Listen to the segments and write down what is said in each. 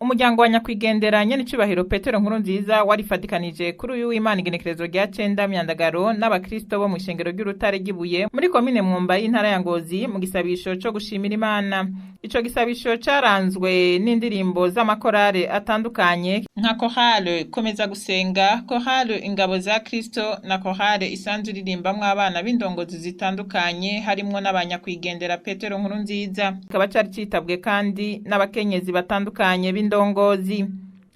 Umuryango wa Nyakwigendera Nyenicubahiro Petero Nkurunziza warifatikanije kuri uyu w'Imana igenekerezo rya 9 Myandagaro n'abakristo bo mu ishengero ry'urutare gibuye muri komine Mwumba y'intara ya Ngozi mu gisabisho cyo gushimira Imana. Ico gisabisho caranzwe n'indirimbo z'amakorale atandukanye nka korale komeza gusenga, korale ingabo za Kristo na korale isanzwe iririmbamwo abana b'indongozi zitandukanye harimwo n'abanyakwigendera Petero Nkurunziza. Kaba cari citabwe kandi n'abakenyezi batandukanye b'indongozi.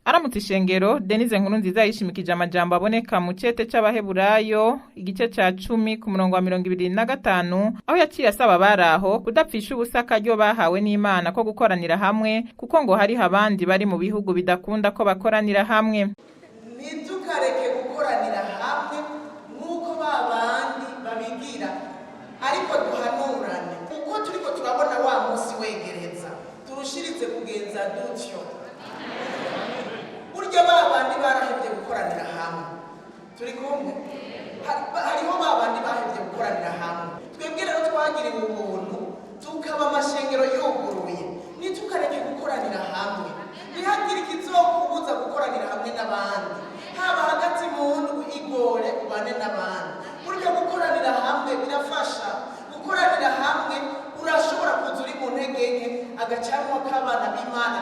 Aramutse ishengero Denise NKURUNZIZA yishimikije amajambo aboneka mu cete c'abaheburayo igice ca 10 ku murongo wa 25 aho yaciye asaba baraho kudapfisha ubusa karyo bahawe n'Imana ko gukoranira hamwe kuko ngo hari abandi bari mu bihugu bidakunda ko bakoranira hamwe. Nitukareke gukoranira hamwe nk'uko babandi babigira, ariko duhanurane uko turiko turabona wa munsi wegereza turushirize kugenza dutyo. Burya babandi barahevye gukoranira hamwe, turi kumwe hariho babandi bahevye gukoranira hamwe. Twebwe rero twagiriwe ubuntu tukaba amashengero yuguruye, nitukareke gukoranira hamwe, ntihagire ikizokubuza gukoranira hamwe n'abandi, haba hagati mu ndwi igore ubane n'abandi. Burya gukoranira hamwe birafasha, gukoranira hamwe urashobora kuza uri mu ntege nke agacamwa k'abana b'Imana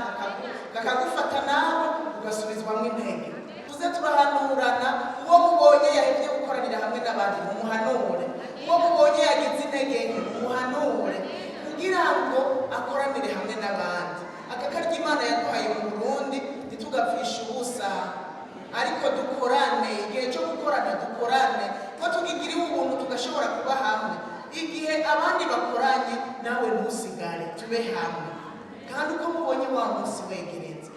kakagufata nawe ugasubizwamwo intege. Tuze turahanurana, uwo mubonye yahevye gukoranira hamwe n'abandi mumuhanure, uwo mubonye yagize intege nke mumuhanure kugira ngo akoranire hamwe n'abandi. Akakarya Imana yaduhaye mu Burundi ntitugapfisha ubusa, ariko dukorane. Igihe cyo gukorana dukorane, ko tugigiriwe ubuntu tugashobora kuba hamwe. Igihe abandi bakoranye nawe ntusigare, tube hamwe. Kandi uko mubonye wa munsi wegereza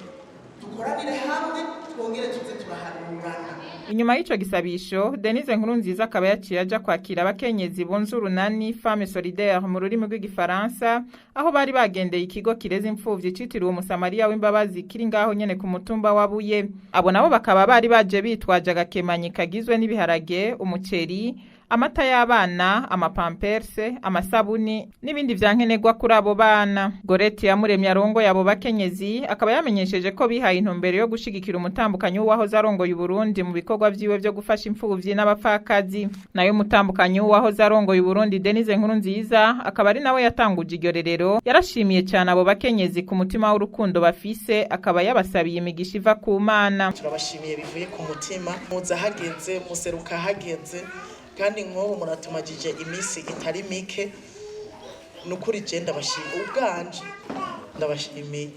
dukoranire hamwe, twongere tuze turahanurana. Inyuma y'ico gisabisho Denise NKURUNZIZA akaba yaciye aja kwakira abakenyezi bonze urunani Femme Solidaire mu rurimi rw'igifaransa, aho bari bagendeye ikigo kireza imfuvyi citiriwe umusamariya w'imbabazi kiri ngaho nyene ku mutumba wa Buye. Abo nabo bakaba bari baje bitwaje agakemanyi kagizwe n'ibiharage, umuceri, amata y'abana, amapamperse, amasabuni n'ibindi vyankenerwa kuri abo bana. Goreti yamuremye arongoye abo bakenyezi akaba yamenyesheje ko bihaye intumbero yo gushigikira umutambukanyi uwahoze arongoye Uburundi mu bikorwa vyiwe vyo gufasha imfuvyi n'abapfakazi. Nayo umutambukanyi uwahoze arongoye Uburundi Denise NKURUNZIZA akaba ari nawe yatanguje iryo rerero, yarashimiye cyane abo bakenyezi ku mutima w'urukundo bafise, akaba yabasabiye imigisha iva ku Mana. Turabashimiye bivuye ku mutima, muza hageze museruka hageze, kandi nk'ubu muratumagije iminsi itari mike. Nukuri je ndabashimiye ubwanje, ndabashimiye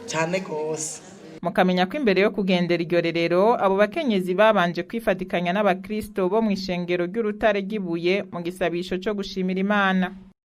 cyane gose. Mukamenya ko imbere yo kugendera iryo rerero abo bakenyezi babanje kwifatikanya n'abakristo bo mu ishengero ry'urutare gibuye mu gisabisho cyo gushimira Imana.